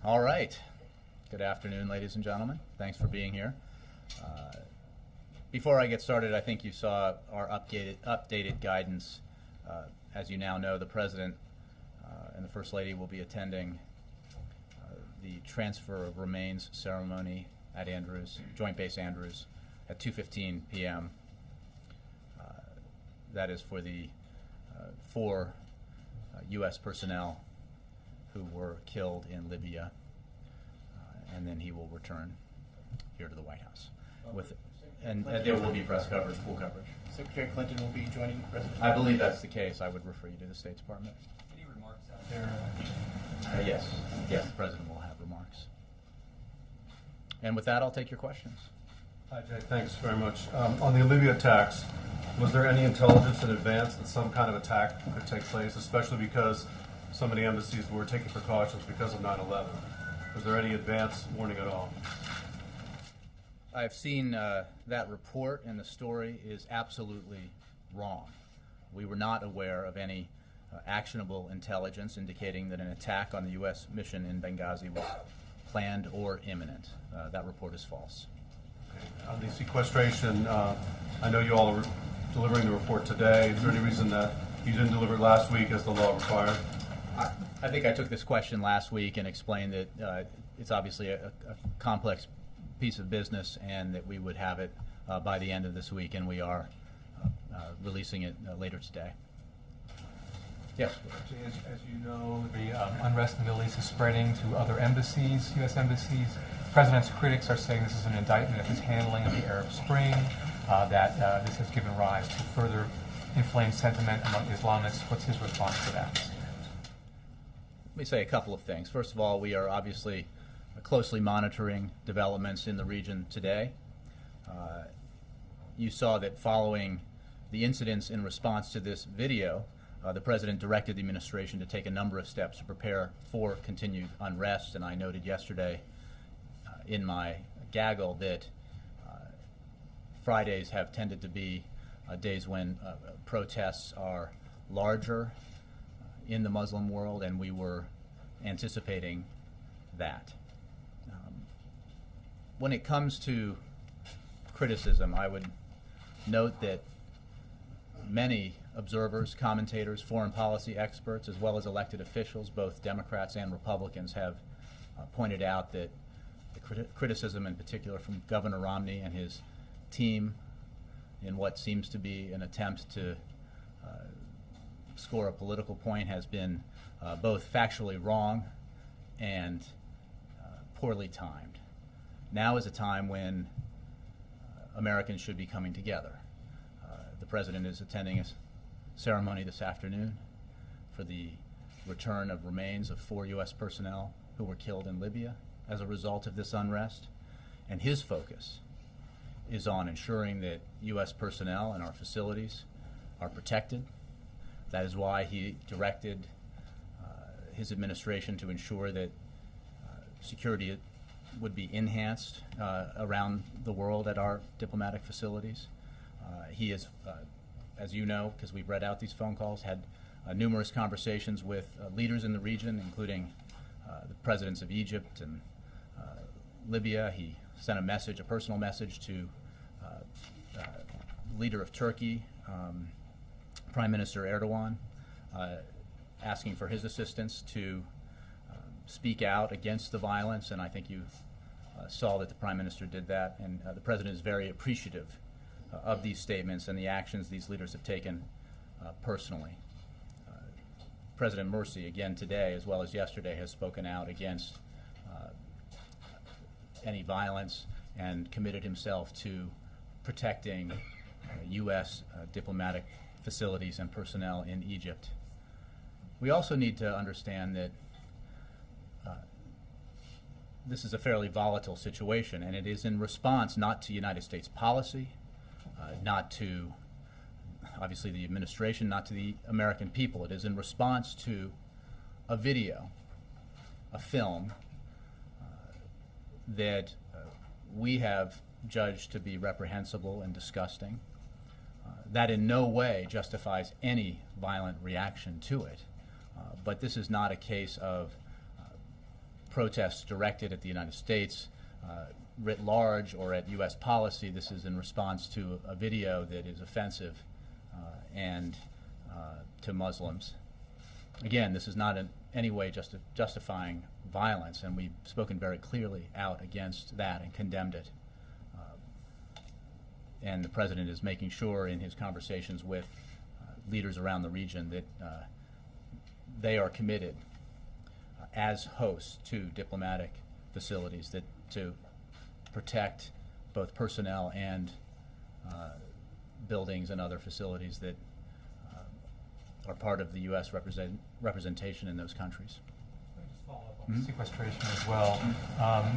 All right. Good afternoon, ladies and gentlemen. Thanks for being here. Before I get started, I think you saw our updated guidance. As you now know, the President and the First Lady will be attending the transfer of remains ceremony at Andrews, Joint Base Andrews, at 2:15 p.m. That is for the four U.S. personnel who were killed in Libya, and then he will return here to the White House. And there will be press coverage, full coverage. Secretary Clinton will be joining the President? I believe that's the case. I would refer you to the State Department. Any remarks out there? Yes, the President will have remarks. And with that, I'll take your questions. Hi, Jay. Thanks very much. On the Libya attacks, was there any intelligence in advance that some kind of attack could take place, especially because so many embassies were taking precautions because of 9/11? Was there any advance warning at all? I've seen that report, and the story is absolutely wrong. We were not aware of any actionable intelligence indicating that an attack on the U.S. mission in Benghazi was planned or imminent. That report is false. Okay. On the sequestration, I know you all are delivering the report today. Is there any reason that you didn't deliver it last week as the law required? I think I took this question last week and explained that it's obviously a complex piece of business and that we would have it by the end of this week, and we are releasing it later today. Yes? As you know, the unrest in the Middle East is spreading to other embassies, U.S. embassies. The President's critics are saying this is an indictment of his handling of the Arab Spring, that this has given rise to further inflamed sentiment among Islamists. What's his response to that? Let me say a couple of things. First of all, we are obviously closely monitoring developments in the region today. You saw that following the incidents in response to this video, the President directed the administration to take a number of steps to prepare for continued unrest, and I noted yesterday in my gaggle that Fridays have tended to be days when protests are larger in the Muslim world, and we were anticipating that. When it comes to criticism, I would note that many observers, commentators, foreign policy experts, as well as elected officials, both Democrats and Republicans, have pointed out that the criticism in particular from Governor Romney and his team in what seems to be an attempt to score a political point has been both factually wrong and poorly timed. Now is a time when Americans should be coming together. The President is attending a ceremony this afternoon for the return of remains of 4 U.S. personnel who were killed in Libya as a result of this unrest, and his focus is on ensuring that U.S. personnel in our facilities are protected. That is why he directed his administration to ensure that security would be enhanced around the world at our diplomatic facilities. He is, as you know, because we've read out these phone calls, had numerous conversations with leaders in the region, including the presidents of Egypt and Libya. He sent a personal message to leader of Turkey, Prime Minister Erdogan, asking for his assistance to speak out against the violence, and I think you saw that the Prime Minister did that, and the President is very appreciative of these statements and the actions these leaders have taken personally. President Morsi, again today as well as yesterday, has spoken out against any violence and committed himself to protecting U.S. Diplomatic facilities and personnel in Egypt. We also need to understand that this is a fairly volatile situation, and it is in response not to United States policy, not to, obviously, the administration, not to the American people. It is in response to a video, a film, that we have judged to be reprehensible and disgusting, that in no way justifies any violent reaction to it. But this is not a case of protests directed at the United States writ large or at U.S. policy. This is in response to a video that is offensive and to Muslims. Again, this is not in any way justifying violence, and we've spoken very clearly out against that and condemned it. And the President is making sure in his conversations with leaders around the region that they are committed as hosts to diplomatic facilities to protect both personnel and buildings and other facilities that are part of the U.S. representation in those countries. Let me just follow up on sequestration as well.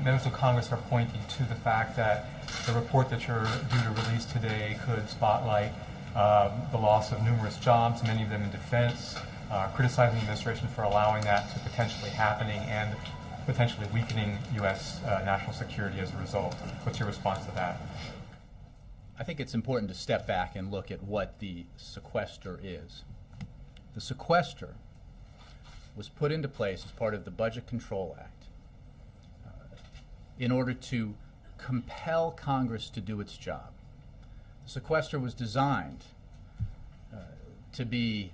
Members of Congress are pointing to the fact that the report that you're due to release today could spotlight the loss of numerous jobs, many of them in defense, criticizing the administration for allowing that to potentially happening and potentially weakening U.S. National security as a result. What's your response to that? I think it's important to step back and look at what the sequester is. The sequester was put into place as part of the Budget Control Act in order to compel Congress to do its job. The sequester was designed to be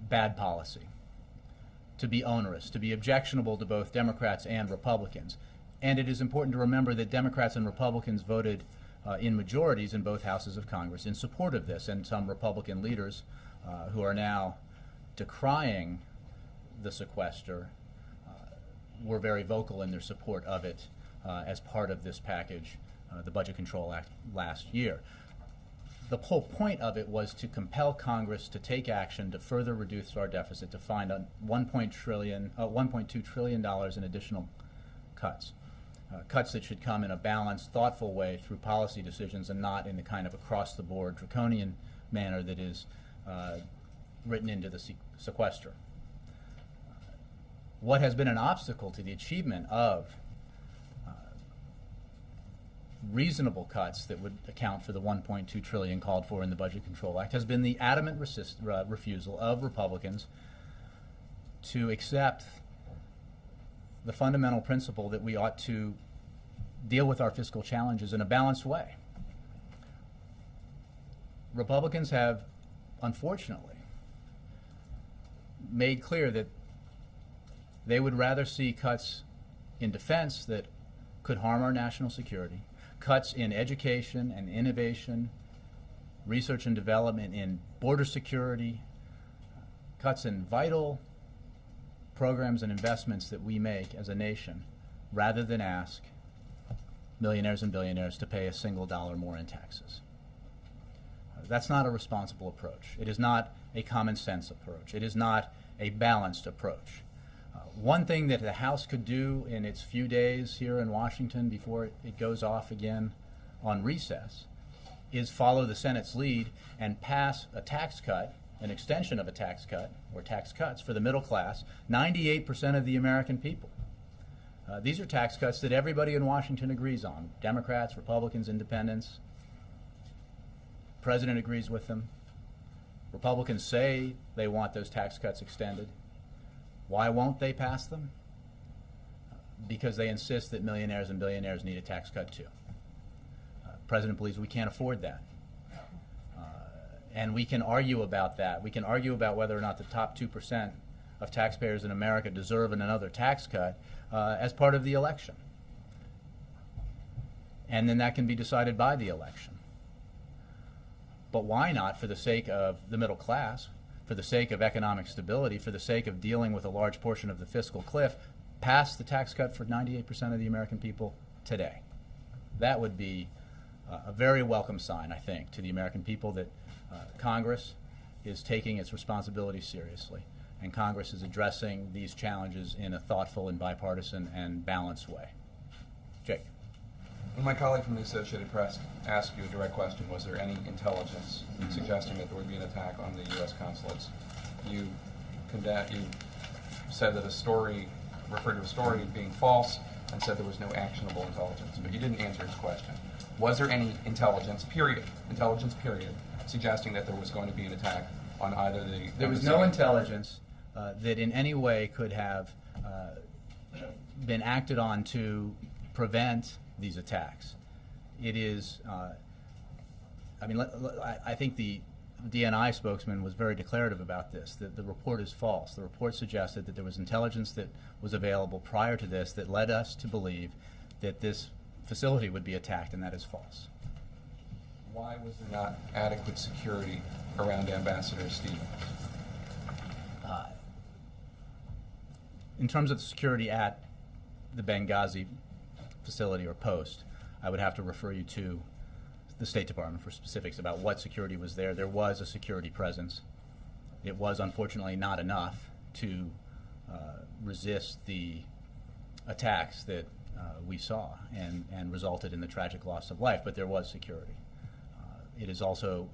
bad policy, to be onerous, to be objectionable to both Democrats and Republicans. And it is important to remember that Democrats and Republicans voted in majorities in both houses of Congress in support of this, and some Republican leaders who are now decrying the sequester were very vocal in their support of it as part of this package, the Budget Control Act last year. The whole point of it was to compel Congress to take action to further reduce our deficit, to find $1.2 trillion in additional cuts. Cuts that should come in a balanced, thoughtful way through policy decisions and not in the kind of across-the-board draconian manner that is written into the sequester. What has been an obstacle to the achievement of reasonable cuts that would account for the $1.2 trillion called for in the Budget Control Act has been the adamant refusal of Republicans to accept the fundamental principle that we ought to deal with our fiscal challenges in a balanced way. Republicans have, unfortunately, made clear that they would rather see cuts in defense that could harm our national security, cuts in education and innovation, research and development, in border security, cuts in vital programs and investments that we make as a nation, rather than ask millionaires and billionaires to pay a single dollar more in taxes. That's not a responsible approach. It is not a common sense approach. It is not a balanced approach. One thing that the House could do in its few days here in Washington before it goes off again on recess is follow the Senate's lead and pass a tax cut, an extension of a tax cut, or tax cuts for the middle class, 98% of the American people. These are tax cuts that everybody in Washington agrees on, Democrats, Republicans, Independents. The President agrees with them. Republicans say they want those tax cuts extended. Why won't they pass them? Because they insist that millionaires and billionaires need a tax cut too. The President believes we can't afford that. And we can argue about that. We can argue about whether or not the top 2% of taxpayers in America deserve another tax cut as part of the election. And then that can be decided by the election. But why not, for the sake of the middle class, for the sake of economic stability, for the sake of dealing with a large portion of the fiscal cliff, pass the tax cut for 98% of the American people today? That would be a very welcome sign, I think, to the American people that Congress is taking its responsibility seriously, and Congress is addressing these challenges in a thoughtful and bipartisan and balanced way. Jake. When my colleague from the Associated Press asked you a direct question, was there any intelligence suggesting that there would be an attack on the U.S. consulates? You said that a story, referred to a story being false, and said there was no actionable intelligence, but you didn't answer his question. Was there any intelligence period, suggesting that there was going to be an attack on either the... There was no intelligence that in any way could have been acted on to prevent these attacks. It is, I think the DNI spokesman was very declarative about this, that the report is false. The report suggested that there was intelligence that was available prior to this that led us to believe that this facility would be attacked, and that is false. Why was there not adequate security around Ambassador Stevens? In terms of the security at the Benghazi facility or post, I would have to refer you to the State Department for specifics about what security was there. There was a security presence. It was unfortunately not enough to resist the attacks that we saw and resulted in the tragic loss of life, but there was security. It is also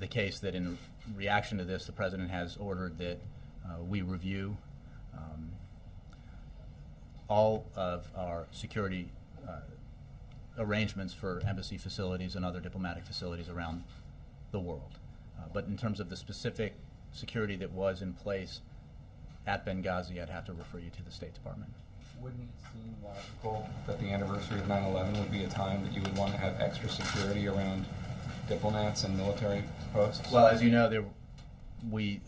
the case that in reaction to this, the President has ordered that we review all of our security arrangements for embassy facilities and other diplomatic facilities around the world. But in terms of the specific security that was in place at Benghazi, I'd have to refer you to the State Department. Wouldn't it seem logical that the anniversary of 9/11 would be a time that you would want to have extra security around diplomats and military posts? Well, as you know, we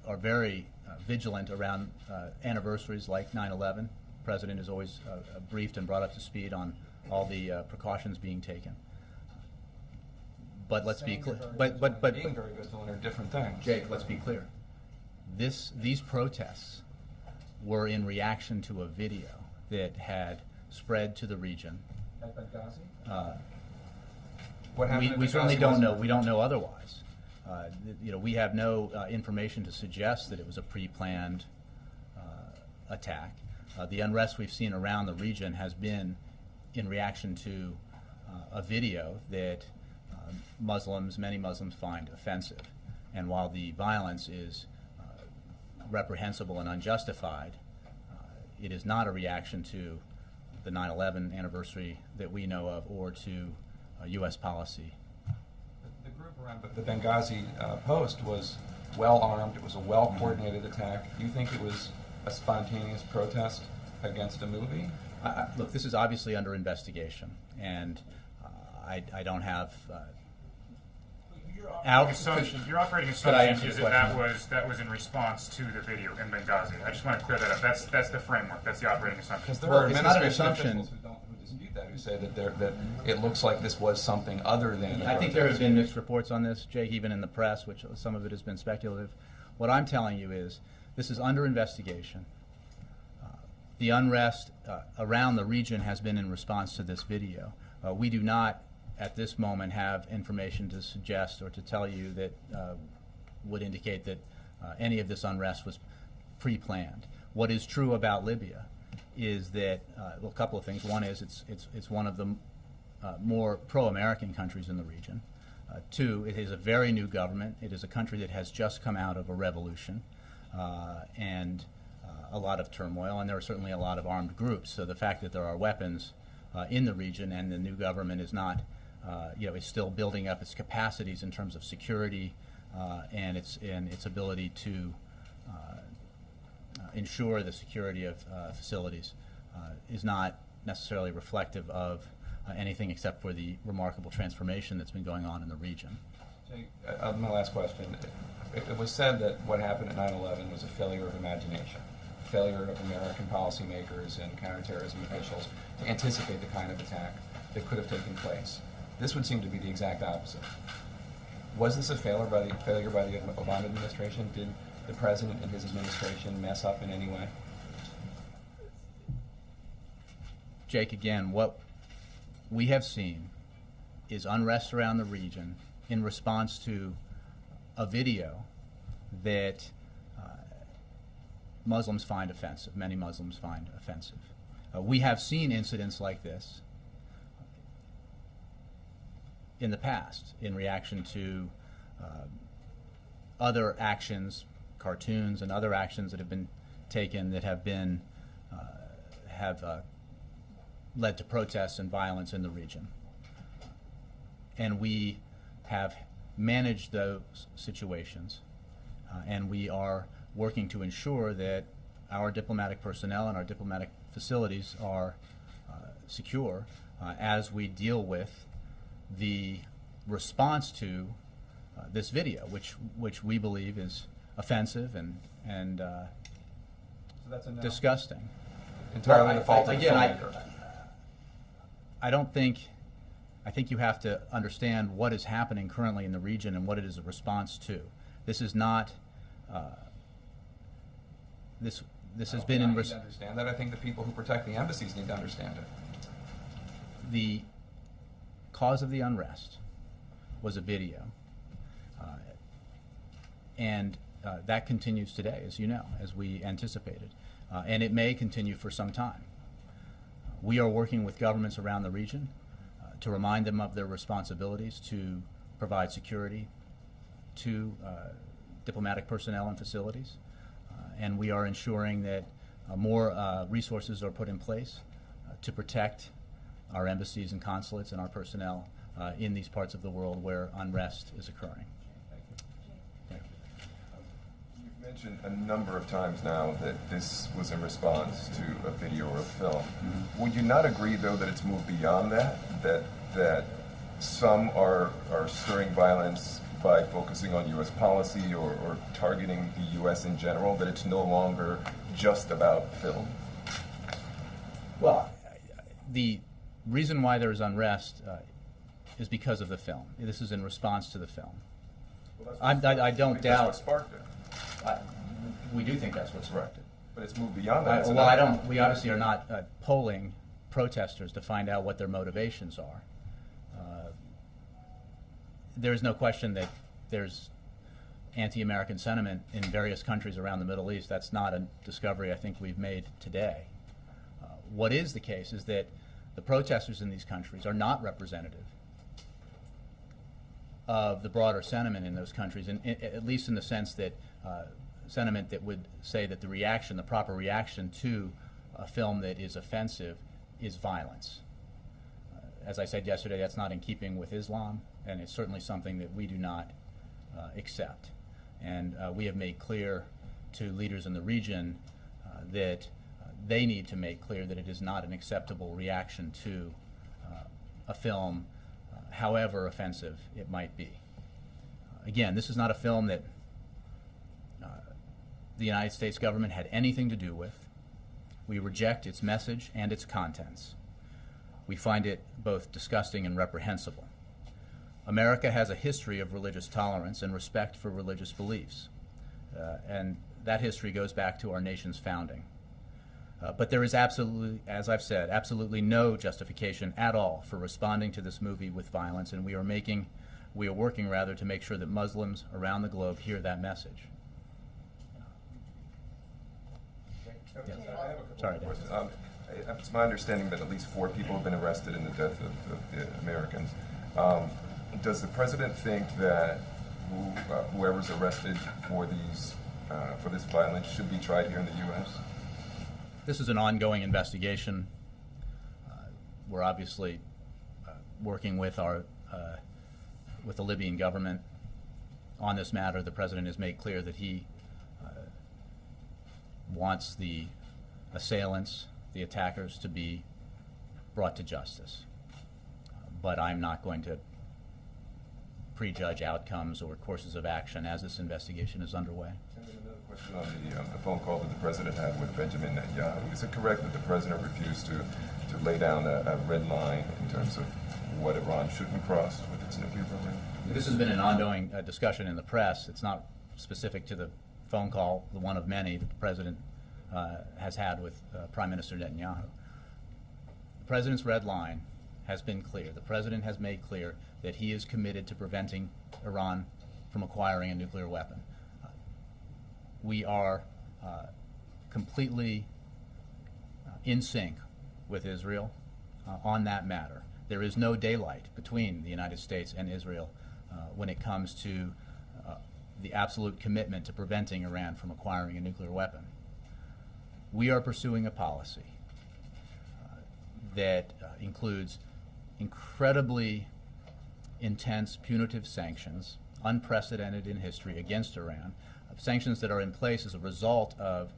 are very vigilant around anniversaries like 9/11. The President is always briefed and brought up to speed on all the precautions being taken. But let's be clear. But being very vigilant are different things. Jake, let's be clear. These protests were in reaction to a video that had spread to the region. At Benghazi? What happened? We certainly don't know. We don't know otherwise. We have no information to suggest that it was a pre-planned attack. The unrest we've seen around the region has been in reaction to a video that many Muslims find offensive. And while the violence is reprehensible and unjustified, it is not a reaction to the 9/11 anniversary that we know of or to U.S. policy. The group around the Benghazi post was well armed. It was a well coordinated attack. Do you think it was a spontaneous protest against a movie? Look, this is obviously under investigation, and I don't have. Your operating assumption is that was in response to the video in Benghazi. I just want to clear that up. That's the framework. That's the operating assumption. Because there Well, are it's not an administration assumption. officials who dispute that, who say that it looks like this was something other than. I think there have been mixed reports on this, Jake, even in the press, which some of it has been speculative. What I'm telling you is this is under investigation. The unrest around the region has been in response to this video. We do not, at this moment, have information to suggest or to tell you that would indicate that any of this unrest was pre-planned. What is true about Libya is that, well, a couple of things. One is it's one of the more pro-American countries in the region. Two, it is a very new government. It is a country that has just come out of a revolution and a lot of turmoil, and there are certainly a lot of armed groups. So the fact that there are weapons in the region and the new government is not, is still building up its capacities in terms of security and its ability to ensure the security of facilities is not necessarily reflective of anything except for the remarkable transformation that's been going on in the region. My last question. It was said that what happened at 9/11 was a failure of imagination, failure of American policymakers and counterterrorism officials to anticipate the kind of attack that could have taken place. This would seem to be the exact opposite. Was this a failure by the Obama administration? Did the president and his administration mess up in any way? Jake, again, what we have seen is unrest around the region in response to a video that Muslims find offensive, many Muslims find offensive. We have seen incidents like this in the past in reaction to other actions, cartoons and other actions that have been taken that have been led to protests and violence in the region. And we have managed those situations, and we are working to ensure that our diplomatic personnel and our diplomatic facilities are secure as we deal with the response to this video, which we believe is offensive and So that's a no. disgusting. Entirely Well, the fault of the again, filmmaker. I think you have to understand what is happening currently in the region and what it is a response to. This is not, this has been I in, need to understand that. I think the people who protect the embassies need to understand it. the cause of the unrest was a video. And that continues today, as you know, as we anticipated. And it may continue for some time. We are working with governments around the region to remind them of their responsibilities to provide security to diplomatic personnel and facilities. And we are ensuring that more resources are put in place to protect our embassies and consulates and our personnel in these parts of the world where unrest is occurring. You've mentioned a number of times now that this was in response to a video or a film. Mm-hmm. Would you not agree, though, that it's moved beyond that? That some are stirring violence by focusing on U.S. policy or targeting the U.S. in general, that it's no longer just about film? Well, the reason why there's unrest is because of the film. This is in response to the film. Well, I don't doubt. That's what sparked it. We do think that's what sparked it. But it's moved beyond that. Well, I don't. We obviously are not polling protesters to find out what their motivations are. There's no question that there's anti-American sentiment in various countries around the Middle East. That's not a discovery I think we've made today. What is the case is that the protesters in these countries are not representative of the broader sentiment in those countries, and at least in the sense that sentiment that would say that the proper reaction to a film that is offensive is violence. As I said yesterday, that's not in keeping with Islam, and it's certainly something that we do not accept. And we have made clear to leaders in the region that they need to make clear that it is not an acceptable reaction to a film, however offensive it might be. Again, this is not a film that the United States government had anything to do with. We reject its message and its contents. We find it both disgusting and reprehensible. America has a history of religious tolerance and respect for religious beliefs, and that history goes back to our nation's founding. But there is absolutely, as I've said, absolutely no justification at all for responding to this movie with violence, and we are working rather to make sure that Muslims around the globe hear that message. Yes. I have a couple Sorry, of Dan. questions. It's my understanding that at least 4 people have been arrested in the death of the Americans. Does the president think that whoever's arrested for this violence should be tried here in the U.S.? This is an ongoing investigation. We're obviously working with with the Libyan government on this matter. The president has made clear that he wants the assailants, the attackers, to be brought to justice. But I'm not going to prejudge outcomes or courses of action as this investigation is underway. And then another question on the phone call that the president had with Benjamin Netanyahu. Is it correct that the president refused to lay down a red line in terms of what Iran shouldn't cross with its nuclear program? This has been an ongoing discussion in the press. It's not specific to the phone call, the one of many that the president has had with Prime Minister Netanyahu. The president's red line has been clear. The president has made clear that he is committed to preventing Iran from acquiring a nuclear weapon. We are completely in sync with Israel on that matter. There is no daylight between the United States and Israel when it comes to the absolute commitment to preventing Iran from acquiring a nuclear weapon. We are pursuing a policy that includes incredibly intense punitive sanctions, unprecedented in history, against Iran, sanctions that are in place as a result of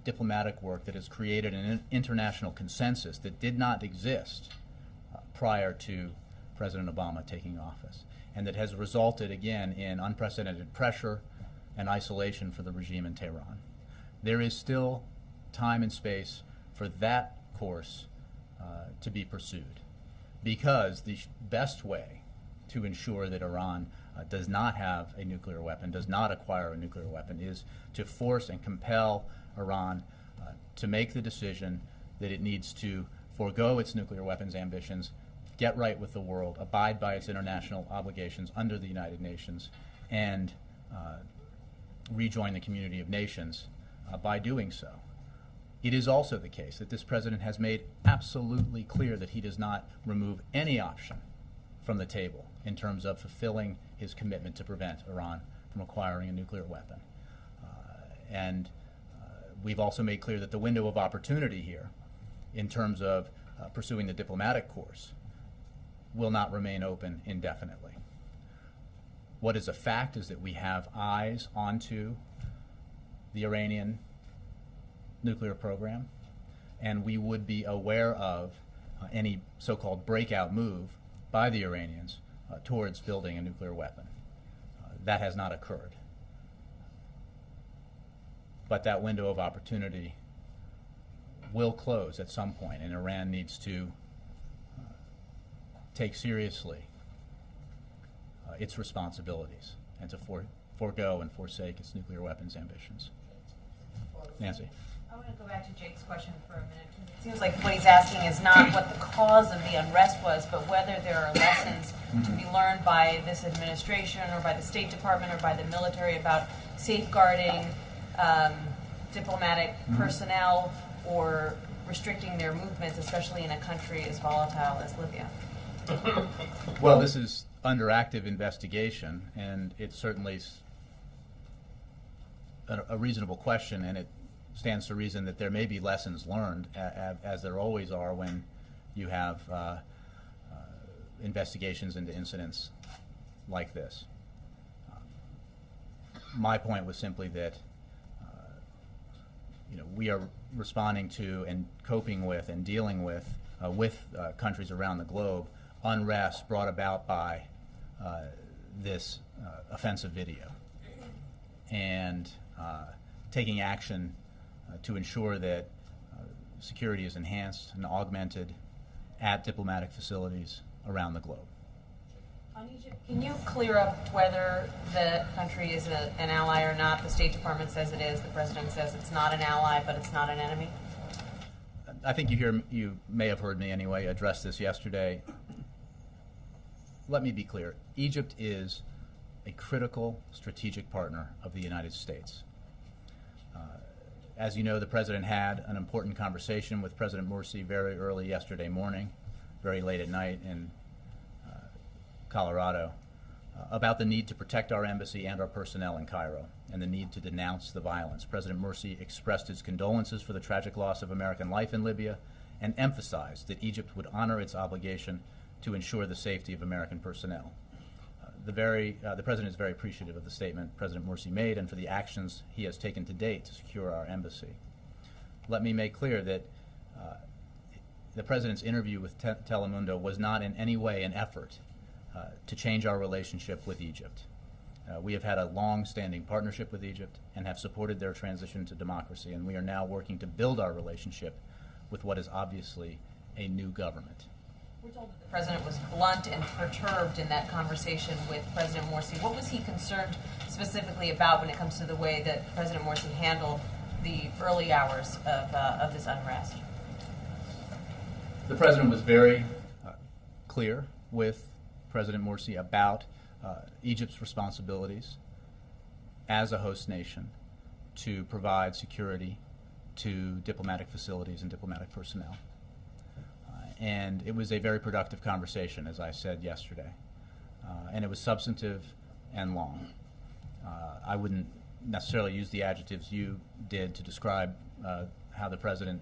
diplomatic work that has created an international consensus that did not exist prior to President Obama taking office, and that has resulted again in unprecedented pressure and isolation for the regime in Tehran. There is still time and space for that course to be pursued, because the best way to ensure that Iran does not have a nuclear weapon, does not acquire a nuclear weapon, is to force and compel Iran to make the decision that it needs to forego its nuclear weapons ambitions, get right with the world, abide by its international obligations under the United Nations, and rejoin the community of nations by doing so. It is also the case that this president has made absolutely clear that he does not remove any option from the table in terms of fulfilling his commitment to prevent Iran from acquiring a nuclear weapon. And we've also made clear that the window of opportunity here in terms of pursuing the diplomatic course will not remain open indefinitely. What is a fact is that we have eyes onto the Iranian nuclear program, and we would be aware of any so-called breakout move by the Iranians towards building a nuclear weapon. That has not occurred. But that window of opportunity will close at some point, and Iran needs to take seriously its responsibilities and to forego and forsake its nuclear weapons ambitions. Nancy. I want to go back to Jake's question for a minute. It seems like what he's asking is not what the cause of the unrest was, but whether there are lessons to be learned by this administration or by the State Department or by the military about safeguarding diplomatic personnel or restricting their movements, especially in a country as volatile as Libya. Well, this is under active investigation, and it's certainly a reasonable question, and it stands to reason that there may be lessons learned, as there always are when you have investigations into incidents like this. My point was simply that we are responding to and coping with and dealing with countries around the globe unrest brought about by this offensive video, and taking action to ensure that security is enhanced and augmented at diplomatic facilities around the globe. On Egypt, can you clear up whether the country is an ally or not? The State Department says it is. The President says it's not an ally, but it's not an enemy. I think you may have heard me anyway address this yesterday. Let me be clear. Egypt is a critical strategic partner of the United States. As you know, the President had an important conversation with President Morsi very early yesterday morning, very late at night in Colorado, about the need to protect our embassy and our personnel in Cairo, and the need to denounce the violence. President Morsi expressed his condolences for the tragic loss of American life in Libya and emphasized that Egypt would honor its obligation to ensure the safety of American personnel. The President is very appreciative of the statement President Morsi made and for the actions he has taken to date to secure our embassy. Let me make clear that the President's interview with Telemundo was not in any way an effort to change our relationship with Egypt. We have had a long-standing partnership with Egypt and have supported their transition to democracy, and we are now working to build our relationship with what is obviously a new government. We're told that the President was blunt and perturbed in that conversation with President Morsi. What was he concerned specifically about when it comes to the way that President Morsi handled the early hours of this unrest? The President was very clear with President Morsi about Egypt's responsibilities as a host nation to provide security to diplomatic facilities and diplomatic personnel. And it was a very productive conversation, as I said yesterday. And it was substantive and long. I wouldn't necessarily use the adjectives you did to describe how the President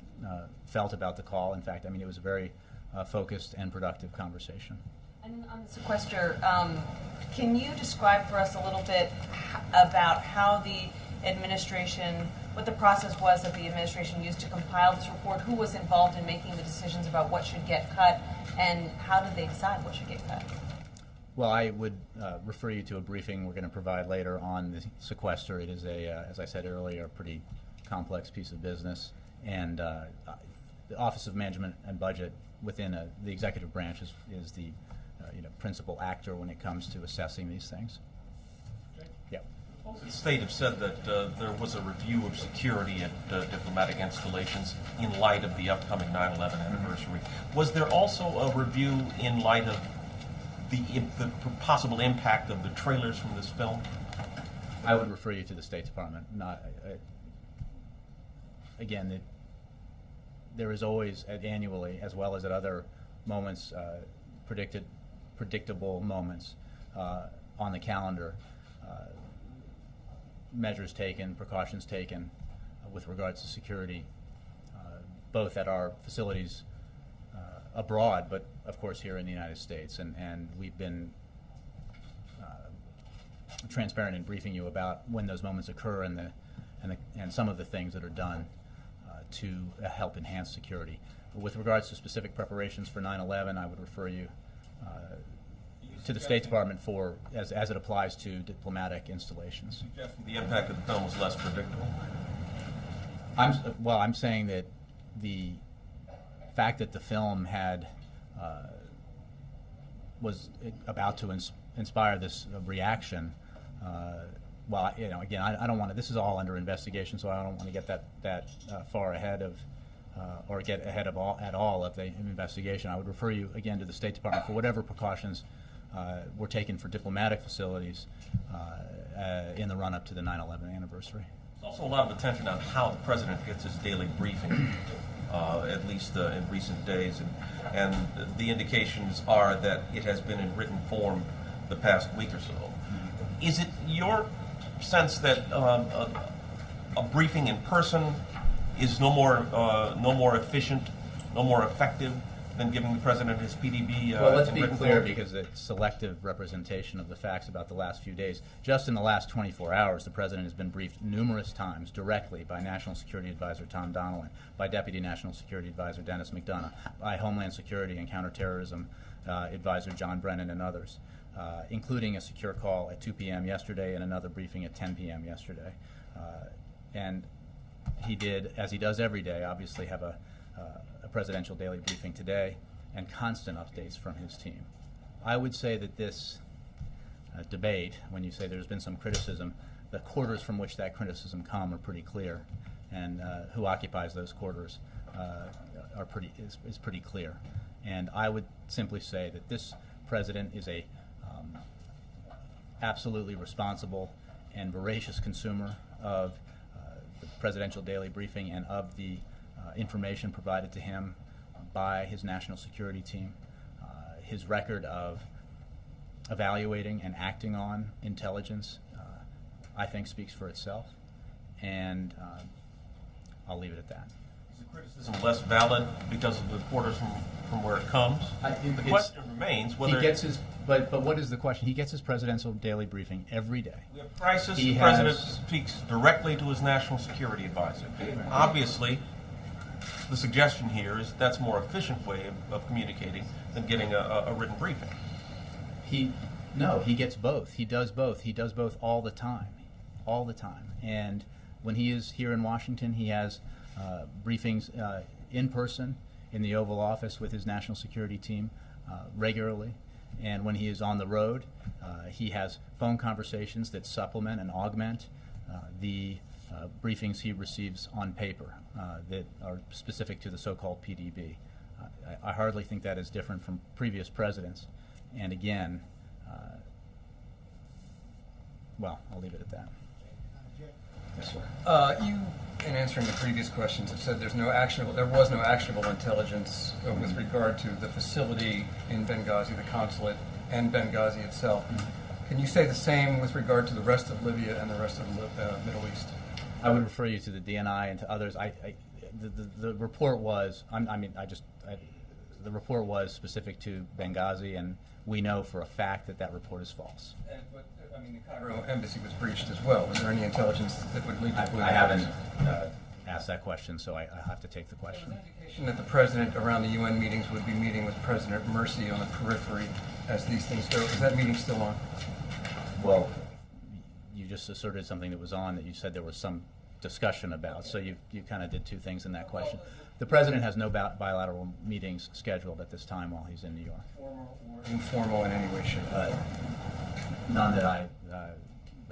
felt about the call. In fact, I mean, it was a very focused and productive conversation. And on the sequester, can you describe for us a little bit about how the administration, what the process was that the administration used to compile this report, who was involved in making the decisions about what should get cut, and how did they decide what should get cut? Well, I would refer you to a briefing we're going to provide later on the sequester. It is as I said earlier, a pretty complex piece of business, and the Office of Management and Budget within the executive branch is the principal actor when it comes to assessing these things. Yeah. The state have said that there was a review of security at diplomatic installations in light of the upcoming 9/11 anniversary. Was there also a review in light of the possible impact of the trailers from this film? I would refer you to the State Department. Again, there is always annually, as well as at other moments, predictable moments on the calendar, measures taken, precautions taken with regards to security, both at our facilities abroad, but of course here in the United States. And we've been transparent in briefing you about when those moments occur and some of the things that are done to help enhance security. But with regards to specific preparations for 9/11, I would refer you to the State Department for as it applies to diplomatic installations. The impact of the film was less predictable. I'm saying that the fact that the film was about to inspire this reaction. Well, again, I don't want to. This is all under investigation, so I don't want to get that far ahead of, or get ahead of all of the investigation. I would refer you again to the State Department for whatever precautions were taken for diplomatic facilities in the run-up to the 9/11 anniversary. There's also a lot of attention on how the president gets his daily briefing, at least in recent days, and the indications are that it has been in written form the past week or so. Is it your sense that a briefing in person is no more efficient, no more effective than giving the president his PDB? Well, let's be written clear, form? because it's selective representation of the facts about the last few days. Just in the last 24 hours, the president has been briefed numerous times directly by National Security Advisor Tom Donilon, by Deputy National Security Advisor Dennis McDonough, by Homeland Security and Counterterrorism Advisor John Brennan, and others, including a secure call at 2 p.m. yesterday and another briefing at 10 p.m. yesterday. And he did, as he does every day, obviously have a presidential daily briefing today and constant updates from his team. I would say that this debate, when you say there's been some criticism, the quarters from which that criticism come are pretty clear, and who occupies those quarters is pretty clear. And I would simply say that this president is a absolutely responsible and voracious consumer of the presidential daily briefing and of the information provided to him by his national security team. His record of evaluating and acting on intelligence, I think, speaks for itself, and I'll leave it at that. Is the criticism less valid because of the quarters from where it comes? The question remains whether he gets his. But what is the question? He gets his presidential daily briefing every day. we have crisis. The president speaks directly to his national security advisor. Obviously, the suggestion here is that's a more efficient way of communicating than getting a written briefing. He gets both. He does both. He does both all the time. And when he is here in Washington, he has briefings in person in the Oval Office with his national security team regularly. And when he is on the road, he has phone conversations that supplement and augment the briefings he receives on paper that are specific to the so-called PDB. I hardly think that is different from previous presidents. And again, well, I'll leave it at that. Yes, sir. You, in answering the previous questions, have said there was no actionable intelligence with regard to the facility in Benghazi, the consulate, and Benghazi itself. Can you say the same with regard to the rest of Libya and the rest of the Middle East? I would refer you to the DNI and to others. The report was, the report was specific to Benghazi, and we know for a fact that that report is false. But, I mean, the Cairo embassy was breached as well. Was there any intelligence that would lead to... I haven't asked that question, so I have to take the question. There was an indication that the president around the UN meetings would be meeting with President Morsi on the periphery as these things go. Is that meeting still on? Well, you just asserted something that was on that you said there was some discussion about, so you kind of did two things in that question. The president has no bilateral meetings scheduled at this time while he's in New York. Formal or informal in any way, shape, or form? None that I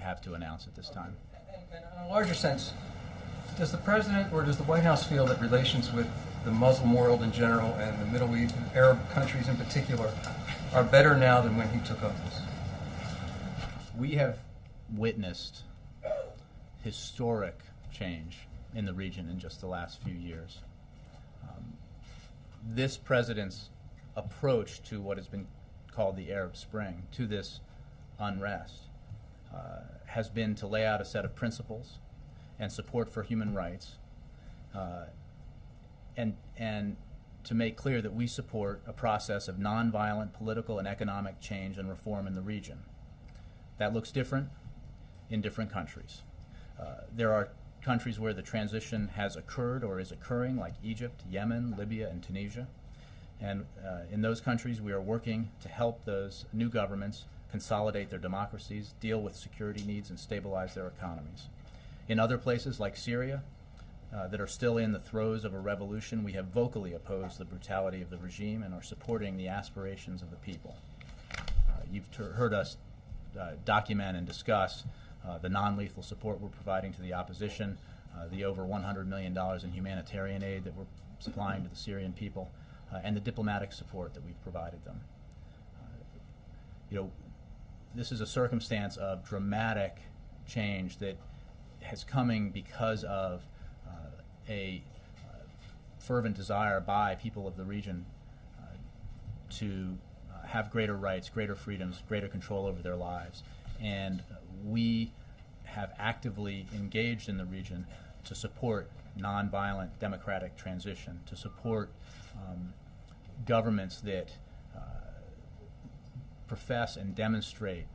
have to announce at this time. And in a larger sense, does the president or does the White House feel that relations with the Muslim world in general and the Middle East, Arab countries in particular, are better now than when he took office? We have witnessed historic change in the region in just the last few years. This president's approach to what has been called the Arab Spring, to this unrest, has been to lay out a set of principles and support for human rights, and to make clear that we support a process of nonviolent political and economic change and reform in the region. That looks different in different countries. There are countries where the transition has occurred or is occurring, like Egypt, Yemen, Libya, and Tunisia. And in those countries, we are working to help those new governments consolidate their democracies, deal with security needs, and stabilize their economies. In other places, like Syria, that are still in the throes of a revolution, we have vocally opposed the brutality of the regime and are supporting the aspirations of the people. You've heard us document and discuss the non-lethal support we're providing to the opposition, the over $100 million in humanitarian aid that we're supplying to the Syrian people, and the diplomatic support that we've provided them. This is a circumstance of dramatic change that has coming because of a fervent desire by people of the region to have greater rights, greater freedoms, greater control over their lives. And we have actively engaged in the region to support nonviolent democratic transition, to support governments that profess and demonstrate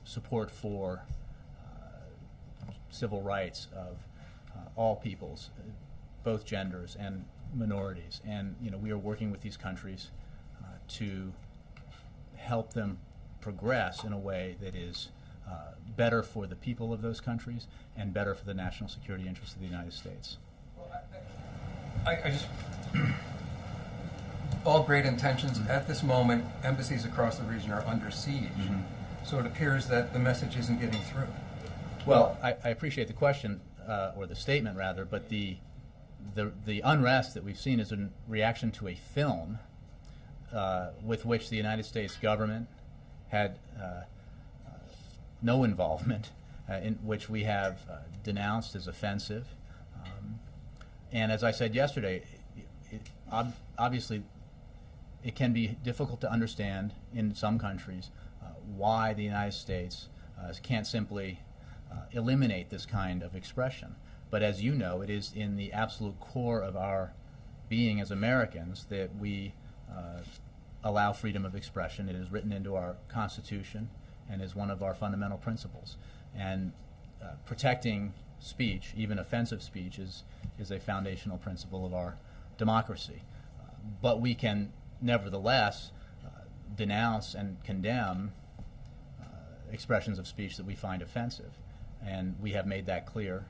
support for civil rights of all peoples, both genders and minorities. And we are working with these countries to help them progress in a way that is better for the people of those countries and better for the national security interests of the United States. Well, I just... all great intentions. At this moment, embassies across the region are under siege. Mm-hmm. So it appears that the message isn't getting through. Well, I appreciate the question, or the statement rather, but the unrest that we've seen is a reaction to a film with which the United States government had no involvement, in which we have denounced as offensive. And as I said yesterday, obviously it can be difficult to understand in some countries why the United States can't simply eliminate this kind of expression. But as you know, it is in the absolute core of our being as Americans that we allow freedom of expression. It is written into our Constitution and is one of our fundamental principles. And protecting speech, even offensive speech, is a foundational principle of our democracy. But we can nevertheless denounce and condemn expressions of speech that we find offensive. And we have made that clear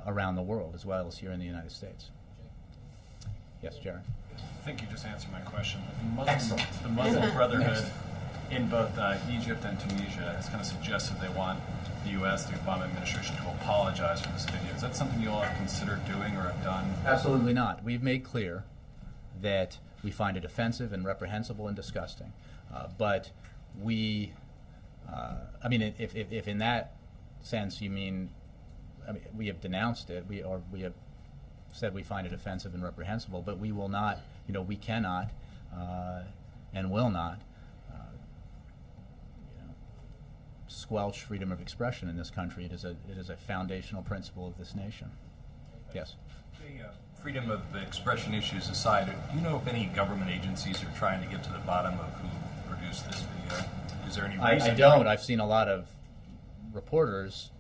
around the world as well as here in the United States. Yes, Jared? I think you just answered my question. The Muslim Brotherhood in both Egypt and Tunisia has kind of suggested they want the U.S., the Obama administration, to apologize for this video. Is that something you all have considered doing or have done? Absolutely not. We've made clear that we find it offensive and reprehensible and disgusting. But we, I mean, if in that sense you mean, I mean, we have denounced it, we have said we find it offensive and reprehensible, but we will not, we cannot and will not squelch freedom of expression in this country. It is a foundational principle of this nation. Yes. freedom of expression issues aside, do you know if any government agencies are trying to get to the bottom of who produced this video? Is there any reason? I don't. I've seen a lot of reporters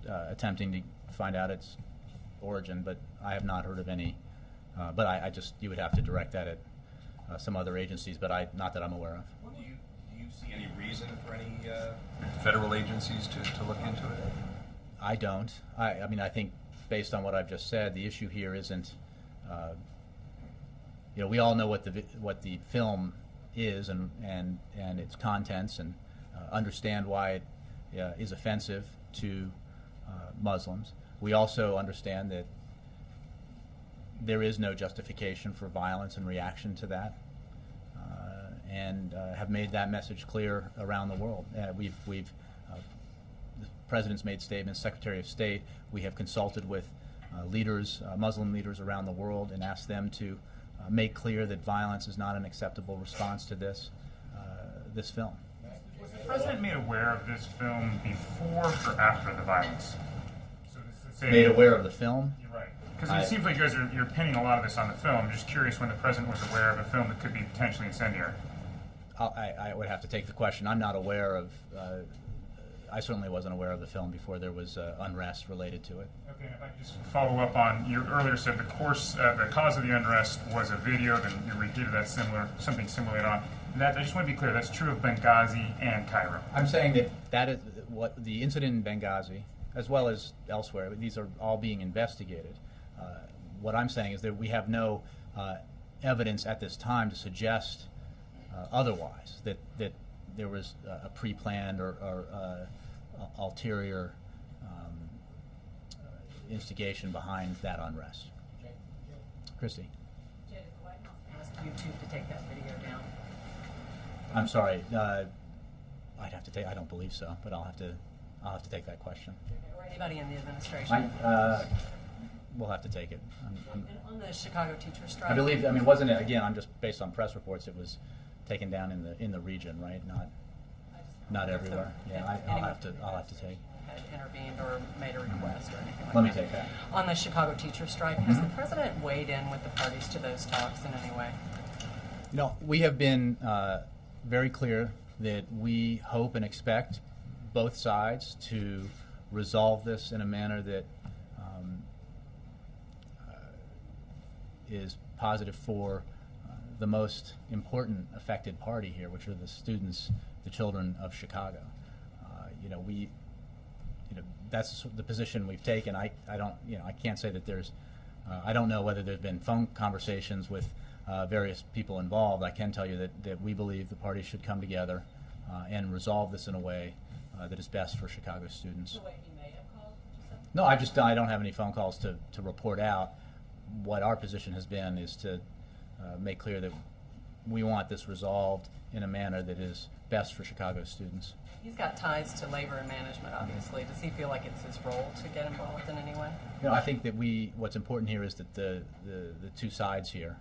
attempting to find out its origin, but I have not heard of any. But I just, you would have to direct that at some other agencies, but not that I'm aware of. Do you see any reason for any federal agencies to look into it? I don't. I mean, I think based on what I've just said, the issue here isn't, we all know what the film is and its contents, and understand why it is offensive to Muslims. We also understand that there is no justification for violence in reaction to that, and have made that message clear around the world. The President's made statements, Secretary of State. We have consulted with leaders, Muslim leaders around the world, and asked them to make clear that violence is not an acceptable response to this film. Was the President made aware of this film before or after the violence? So this is Made aware of the film? You're right. Because it seems like you're pinning a lot of this on the film. I'm just curious when the President was aware of a film that could be potentially incendiary. I would have to take the question. I'm not aware of, I certainly wasn't aware of the film before there was unrest related to it. Okay, if I could just follow up on, you earlier said the cause of the unrest was a video, then you repeated that something similar later on. That, I just want to be clear, that's true of Benghazi and Cairo. I'm saying that is what the incident in Benghazi, as well as elsewhere, these are all being investigated. What I'm saying is that we have no evidence at this time to suggest otherwise, that there was a pre-planned or ulterior instigation behind that unrest. Christy. Jay, did the White House ask YouTube to take that video down? I'm sorry. I'd have to take. I don't believe so, but I'll have to take that question. Or anybody in the administration? We'll have to take it. And on the Chicago teacher strike, I believe. I mean, wasn't it? Again, I'm just based on press reports. It was taken down in the region, right? Not everywhere. Yeah, I'll have to take. had intervened or made a request or anything like that. Let me take that. On the Chicago teacher strike, has the President weighed in with the parties to those talks in any way? We have been very clear that we hope and expect both sides to resolve this in a manner that is positive for the most important affected party here, which are the students, the children of Chicago. That's the position we've taken. I can't say that there's, I don't know whether there's been phone conversations with various people involved. I can tell you that we believe the parties should come together and resolve this in a way that is best for Chicago students. The way he may have called, you said? No, I don't have any phone calls to report out. What our position has been is to make clear that we want this resolved in a manner that is best for Chicago students. He's got ties to labor and management, obviously. Does he feel like it's his role to get involved in any way? I think that what's important here is that the two sides here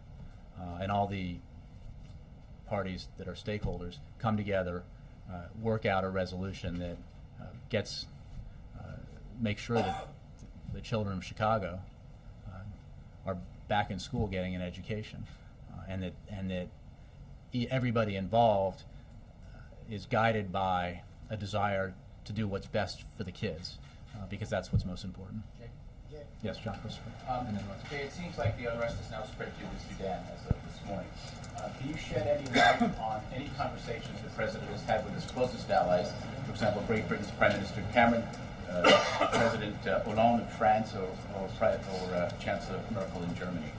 and all the parties that are stakeholders come together, work out a resolution that makes sure that the children of Chicago are back in school getting an education, and that everybody involved is guided by a desire to do what's best for the kids, because that's what's most important. Jay? Yes, John Christopher. And then Jay, it seems like the unrest has now spread to Sudan as of this morning. Can you shed any light on any conversations the President has had with his closest allies, for example, Great Britain's Prime Minister Cameron, President Hollande of France, or Chancellor Merkel in Germany?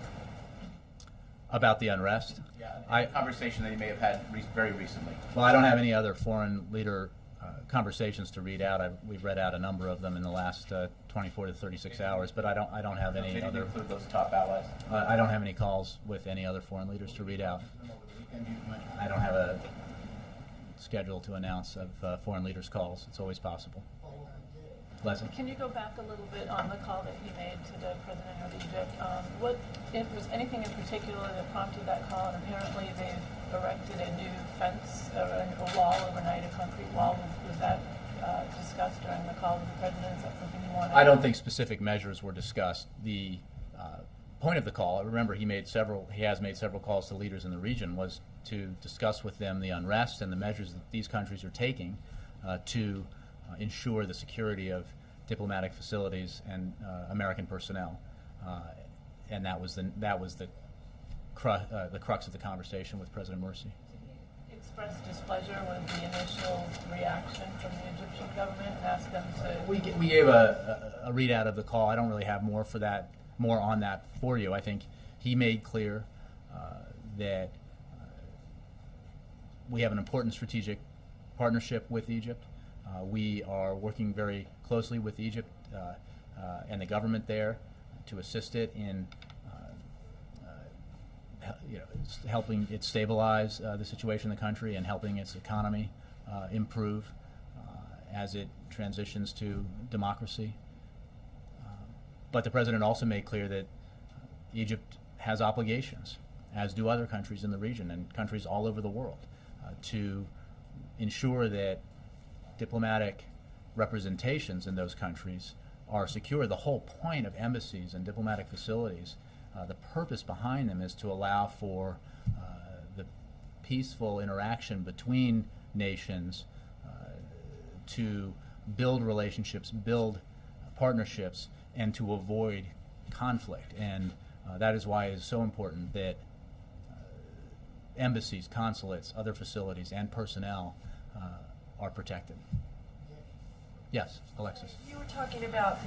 About the unrest? Yeah, a conversation that you may have had very recently. Well, I don't have any other foreign leader conversations to read out. We've read out a number of them in the last 24 to 36 hours, but I don't have any Maybe other. include those top allies. I don't have any calls with any other foreign leaders to read out. I don't have a schedule to announce of foreign leaders' calls. It's always possible. Leslie? Can you go back a little bit on the call that you made to the President of Egypt? Was anything in particular that prompted that call? And apparently they've erected a new fence, a wall overnight, a concrete wall. Was that discussed during the call with the President? Is that something you wanted? I don't think specific measures were discussed. The point of the call, remember he has made several calls to leaders in the region, was to discuss with them the unrest and the measures that these countries are taking to ensure the security of diplomatic facilities and American personnel. And that was the crux of the conversation with President Morsi. Expressed displeasure with the initial reaction from the Egyptian government and asked them to... We gave a readout of the call. I don't really have more on that for you. I think he made clear that we have an important strategic partnership with Egypt. We are working very closely with Egypt and the government there to assist it in helping it stabilize the situation in the country and helping its economy improve as it transitions to democracy. But the president also made clear that Egypt has obligations, as do other countries in the region and countries all over the world, to ensure that diplomatic representations in those countries are secure. The whole point of embassies and diplomatic facilities, the purpose behind them is to allow for the peaceful interaction between nations, to build relationships, build partnerships, and to avoid conflict. And that is why it is so important that embassies, consulates, other facilities, and personnel are protected. Yes, Alexis. You were talking about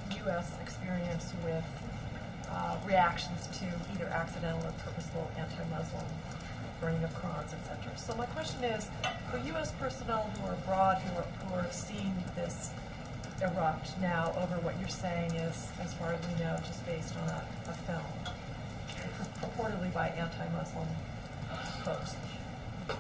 the U.S. experience with reactions to either accidental or purposeful anti-Muslim burning of Qurans, etc. So my question is, for U.S. personnel who are abroad, who are seeing this erupt now over what you're saying is, as far as we know, just based on a film, purportedly by anti-Muslim folks.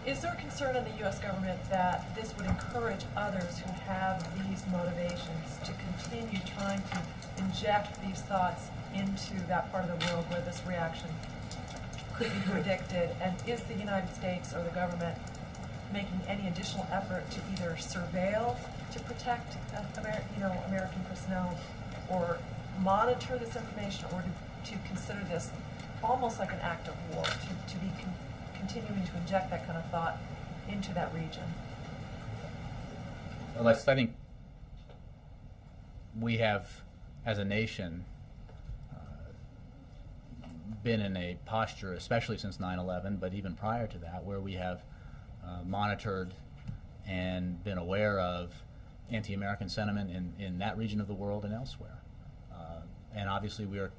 Is there a concern in the U.S. government that this would encourage others who have these motivations to continue trying to inject these thoughts into that part of the world where this reaction could be predicted? And is the United States or the government making any additional effort to either surveil to protect American personnel, or monitor this information, or to consider this almost like an act of war, to be continuing to inject that kind of thought into that region? Alexis, I think we have, as a nation, been in a posture, especially since 9/11, but even prior to that, where we have monitored and been aware of anti-American sentiment in that region of the world and elsewhere. And obviously we are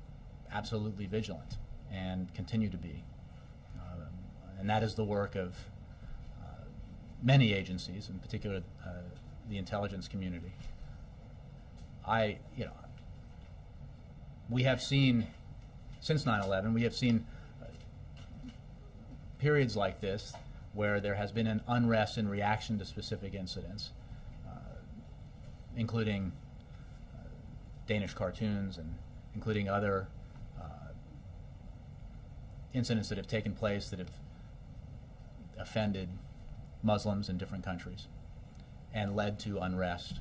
absolutely vigilant and continue to be. And that is the work of many agencies, in particular the intelligence community. We have seen, since 9/11, we have seen periods like this where there has been an unrest in reaction to specific incidents, including Danish cartoons and including other incidents that have taken place that have offended Muslims in different countries and led to unrest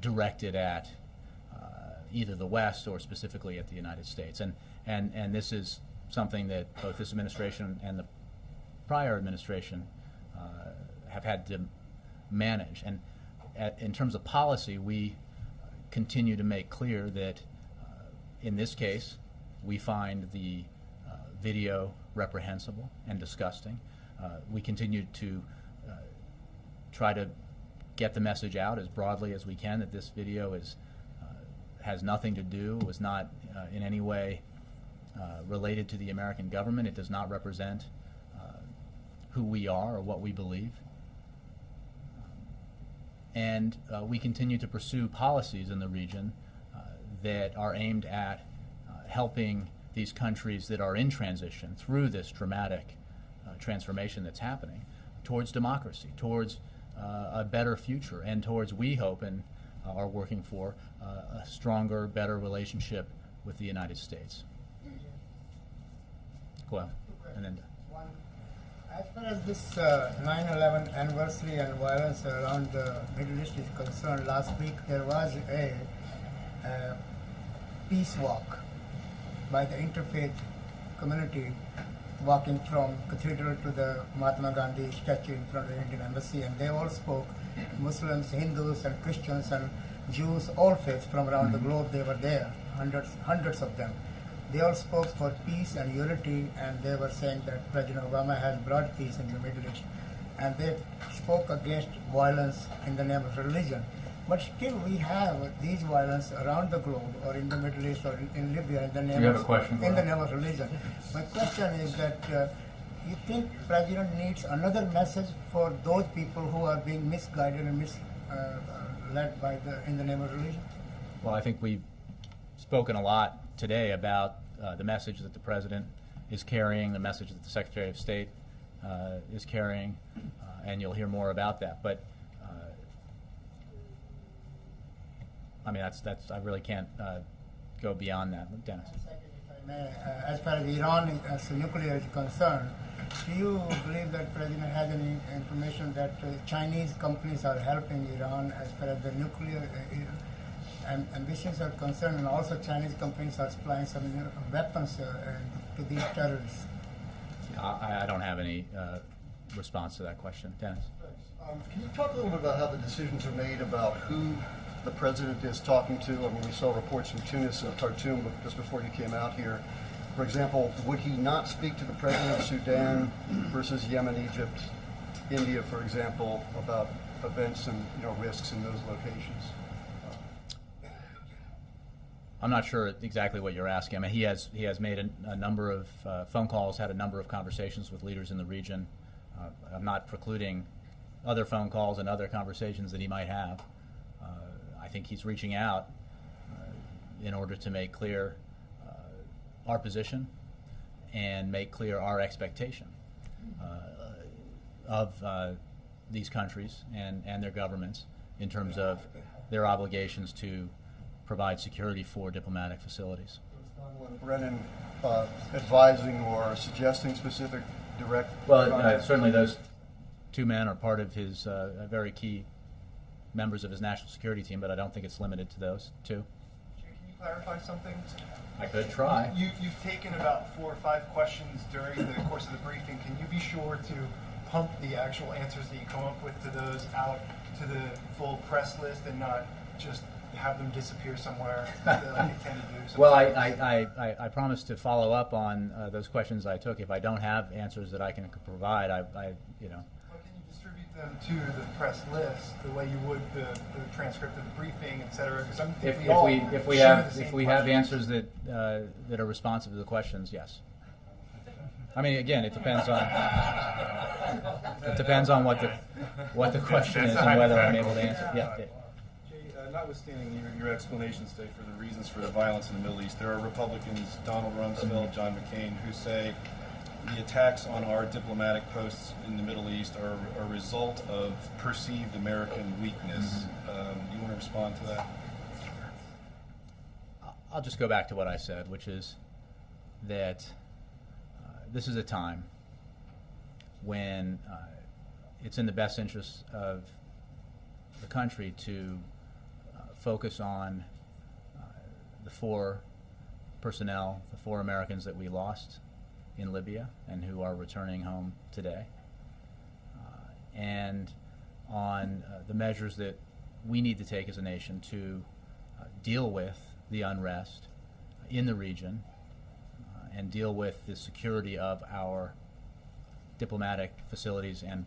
directed at either the West or specifically at the United States. And this is something that both this administration and the prior administration have had to manage. And in terms of policy, we continue to make clear that in this case, we find the video reprehensible and disgusting. We continue to try to get the message out as broadly as we can that this video has nothing to do, was not in any way related to the American government. It does not represent who we are or what we believe. And we continue to pursue policies in the region that are aimed at helping these countries that are in transition through this dramatic transformation that's happening towards democracy, towards a better future, and towards, we hope and are working for, a stronger, better relationship with the United States. Go on. And then, one, as far as this 9/11 anniversary and violence around the Middle East is concerned, last week there was a peace walk by the interfaith community walking from cathedral to the Mahatma Gandhi statue in front of the Indian embassy, and they all spoke, Muslims, Hindus, and Christians, and Jews, all faiths from around the globe. They were there, hundreds of them. They all spoke for peace and unity, and they were saying that President Obama has brought peace in the Middle East. And they spoke against violence in the name of religion. But still we have these violence around the globe, or in the Middle East, or in Libya, in the name You have a question? in the name of religion. My question is that you think President needs another message for those people who are being misguided and misled by in the name of religion? Well, I think we've spoken a lot today about the message that the President is carrying, the message that the Secretary of State is carrying, and you'll hear more about that. But I mean, that's I really can't go beyond that. Dennis. If I may, as far as Iran as nuclear is concerned, do you believe that President has any information that Chinese companies are helping Iran as far as the nuclear ambitions are concerned, and also Chinese companies are supplying some weapons to these terrorists? I don't have any response to that question. Dennis? Can you talk a little bit about how the decisions are made about who the president is talking to? I mean, we saw reports from Tunis and Khartoum just before you came out here. For example, would he not speak to the president of Sudan versus Yemen, Egypt, India, for example, about events and risks in those locations? I'm not sure exactly what you're asking. I mean, he has made a number of phone calls, had a number of conversations with leaders in the region. I'm not precluding other phone calls and other conversations that he might have. I think he's reaching out in order to make clear our position and make clear our expectation of these countries and their governments in terms of their obligations to provide security for diplomatic facilities. Brennan advising or suggesting specific direct... Well, certainly those two men are part of his very key members of his national security team, but I don't think it's limited to those two. Can you clarify something? I could try. You've taken about 4 or 5 questions during the course of the briefing. Can you be sure to pump the actual answers that you come up with to those out to the full press list and not just have them disappear somewhere like you tend to do? Well, I promise to follow up on those questions I took. If I don't have answers that I can provide, Well, can you distribute them to the press list the way you would the transcript of the briefing, et cetera? Because if we have answers that that are responsive to the questions, yes. I mean, again, it depends on what the question is and whether I'm able to answer. Yeah. Notwithstanding your explanations today for the reasons for the violence in the Middle East, there are Republicans, Donald Rumsfeld, John McCain, who say the attacks on our diplomatic posts in the Middle East are a result of perceived American weakness. You want to respond to that? I'll just go back to what I said, which is that this is a time when it's in the best interest of the country to focus on the 4 personnel, the 4 Americans that we lost in Libya and who are returning home today, and on the measures that we need to take as a nation to deal with the unrest in the region and deal with the security of our diplomatic facilities and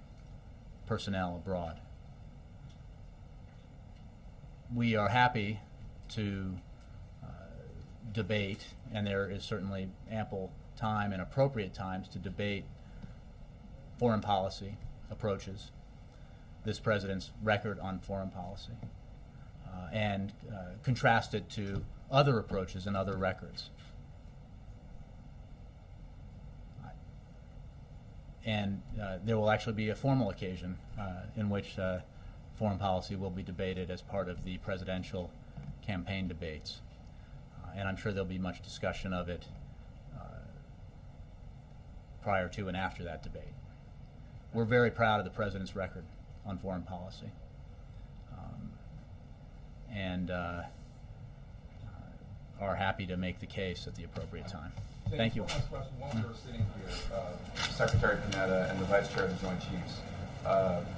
personnel abroad. We are happy to debate, and there is certainly ample time and appropriate times to debate foreign policy approaches, this president's record on foreign policy, and contrast it to other approaches and other records. And there will actually be a formal occasion in which foreign policy will be debated as part of the presidential campaign debates. And I'm sure there'll be much discussion of it prior to and after that debate. We're very proud of the president's record on foreign policy. are happy to make the case at the appropriate time. Thank you. While we were sitting here, Secretary Panetta and the Vice Chair of the Joint Chiefs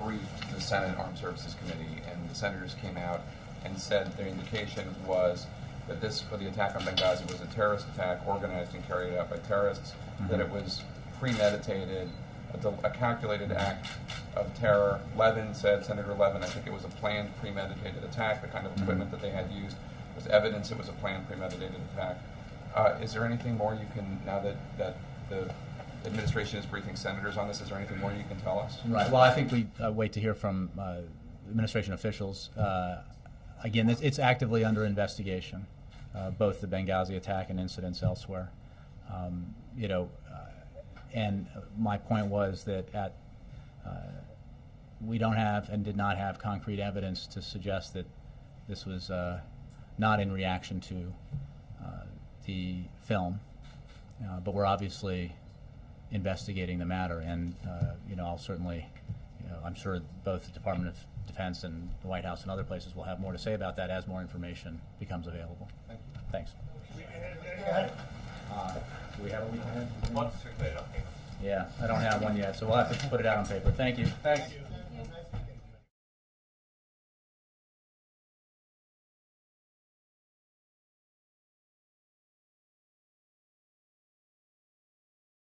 briefed the Senate Armed Services Committee, and the senators came out and said their indication was that the attack on Benghazi was a terrorist attack organized and carried out by terrorists, that it was premeditated, a calculated act of terror. Senator Levin, I think it was a planned premeditated attack. The kind of equipment that they had used was evidence it was a planned premeditated attack. Is there anything more you can, now that the administration is briefing senators on this, is there anything more you can tell us? Right. Well, I think we wait to hear from administration officials. Again, it's actively under investigation, both the Benghazi attack and incidents elsewhere. And my point was that we don't have and did not have concrete evidence to suggest that this was not in reaction to the film, but we're obviously investigating the matter, and I'll certainly, I'm sure both the Department of Defense and the White House and other places will have more to say about that as more information becomes available. Thank you. Thanks. Do we have a week ahead? Let's circulate it on paper. Yeah, I don't have one yet, so we'll have to put it out on paper. Thank you. Thanks.